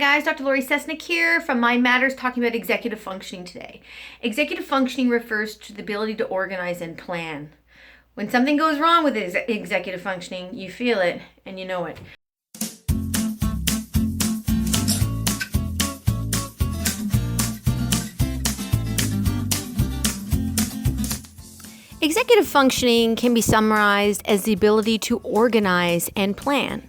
guys, Dr. Laurie Cestnick here from Mind Matters, talking about executive functioning today. Executive functioning refers to the ability to organize and plan. When something goes wrong with executive functioning, you feel it and you know it. Executive functioning can be summarized as the ability to organize and plan.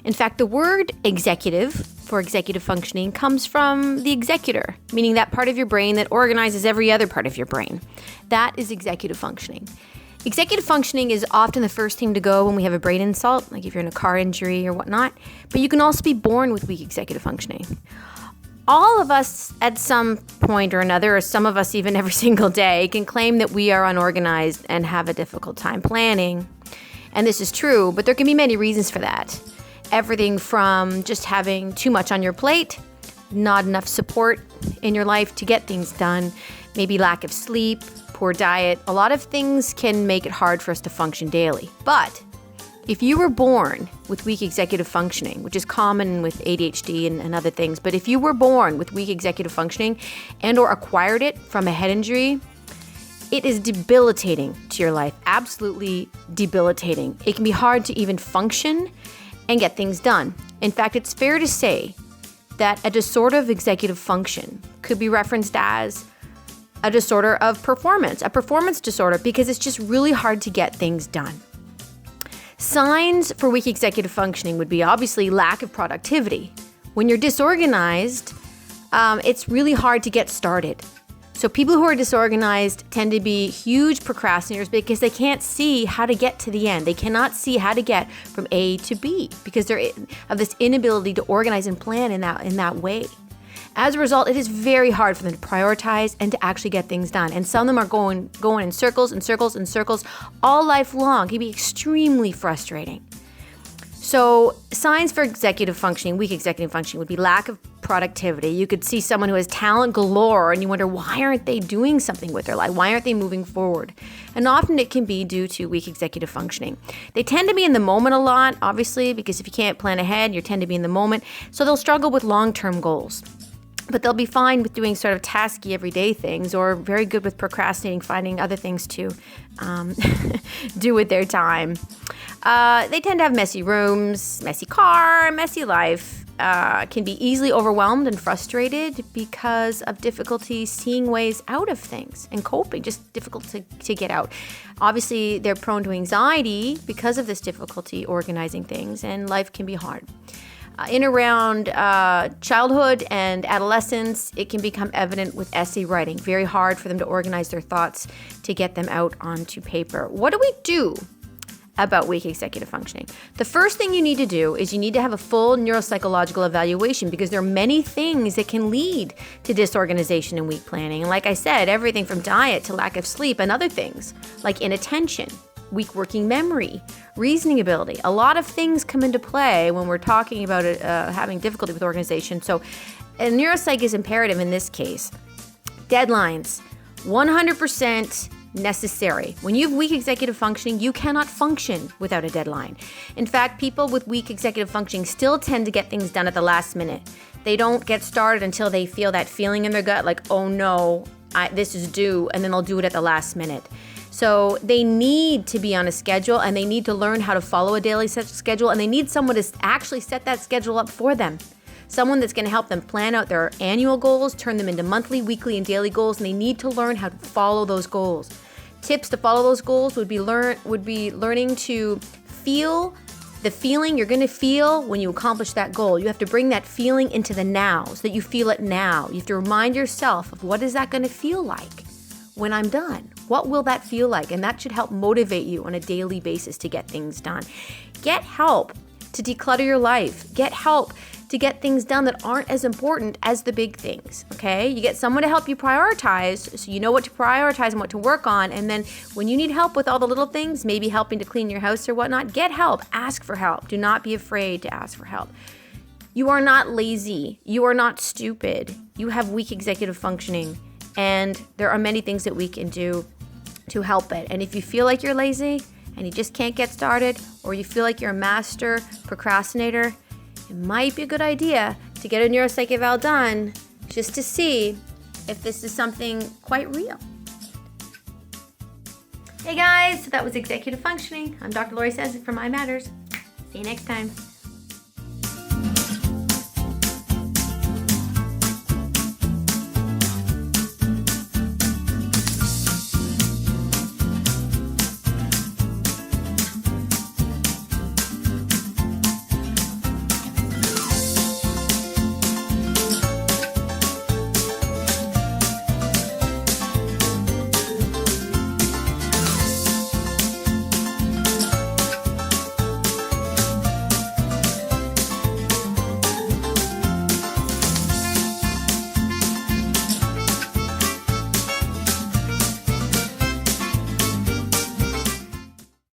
In fact, the word executive for executive functioning comes from the executor, meaning that part of your brain that organizes every other part of your brain. That is executive functioning. Executive functioning is often the first thing to go when we have a brain insult, like if you're in a car injury or whatnot, but you can also be born with weak executive functioning. All of us at some point or another, or some of us even every single day, can claim that we are unorganized and have a difficult time planning. And this is true, but there can be many reasons for that. Everything from just having too much on your plate, not enough support in your life to get things done, maybe lack of sleep, poor diet. A lot of things can make it hard for us to function daily. But if you were born with weak executive functioning, which is common with ADHD and other things, but if you were born with weak executive functioning and or acquired it from a head injury, it is debilitating to your life, absolutely debilitating. It can be hard to even function and get things done. In fact, it's fair to say that a disorder of executive function could be referenced as a disorder of performance, a performance disorder, because it's just really hard to get things done. Signs for weak executive functioning would be obviously lack of productivity. When you're disorganized, it's really hard to get started. So people who are disorganized tend to be huge procrastinators because they can't see how to get to the end. They cannot see how to get from A to B because they have this inability to organize and plan in that way. As a result, it is very hard for them to prioritize and to actually get things done. And some of them are going in circles and circles and circles all life long. It can be extremely frustrating. So signs for executive functioning, weak executive functioning, would be lack of productivity. You could see someone who has talent galore and you wonder, why aren't they doing something with their life? Why aren't they moving forward? And often it can be due to weak executive functioning. They tend to be in the moment a lot, obviously, because if you can't plan ahead, you tend to be in the moment. So they'll struggle with long-term goals. But they'll be fine with doing sort of tasky everyday things, or very good with procrastinating, finding other things to do with their time. They tend to have messy rooms, messy car, messy life, can be easily overwhelmed and frustrated because of difficulty seeing ways out of things and coping, just difficult to get out. Obviously, they're prone to anxiety because of this difficulty organizing things, and life can be hard. In around childhood and adolescence, it can become evident with essay writing. Very hard for them to organize their thoughts to get them out onto paper. What do we do about weak executive functioning? The first thing you need to do is you need to have a full neuropsychological evaluation, because there are many things that can lead to disorganization and weak planning. And like I said, everything from diet to lack of sleep and other things like inattention, weak working memory, reasoning ability. A lot of things come into play when we're talking about having difficulty with organization. So a neuropsych is imperative in this case. Deadlines, 100% necessary. When you have weak executive functioning, you cannot function without a deadline. In fact, people with weak executive functioning still tend to get things done at the last minute. They don't get started until they feel that feeling in their gut, like, oh no, this is due, and then they'll do it at the last minute. So they need to be on a schedule, and they need to learn how to follow a daily schedule, and they need someone to actually set that schedule up for them. Someone that's going to help them plan out their annual goals, turn them into monthly, weekly, and daily goals, and they need to learn how to follow those goals. Tips to follow those goals would be learning to feel the feeling you're going to feel when you accomplish that goal. You have to bring that feeling into the now so that you feel it now. You have to remind yourself of, what is that going to feel like when I'm done? What will that feel like? And that should help motivate you on a daily basis to get things done. Get help to declutter your life. Get help to get things done that aren't as important as the big things, okay? You get someone to help you prioritize, so you know what to prioritize and what to work on. And then when you need help with all the little things, maybe helping to clean your house or whatnot, get help. Ask for help. Do not be afraid to ask for help. You are not lazy. You are not stupid. You have weak executive functioning, and there are many things that we can do to help it. And if you feel like you're lazy and you just can't get started, or you feel like you're a master procrastinator, it might be a good idea to get a neuropsych eval done just to see if this is something quite real. Hey guys, so that was executive functioning. I'm Dr. Laurie Cestnick from My Matters. See you next time.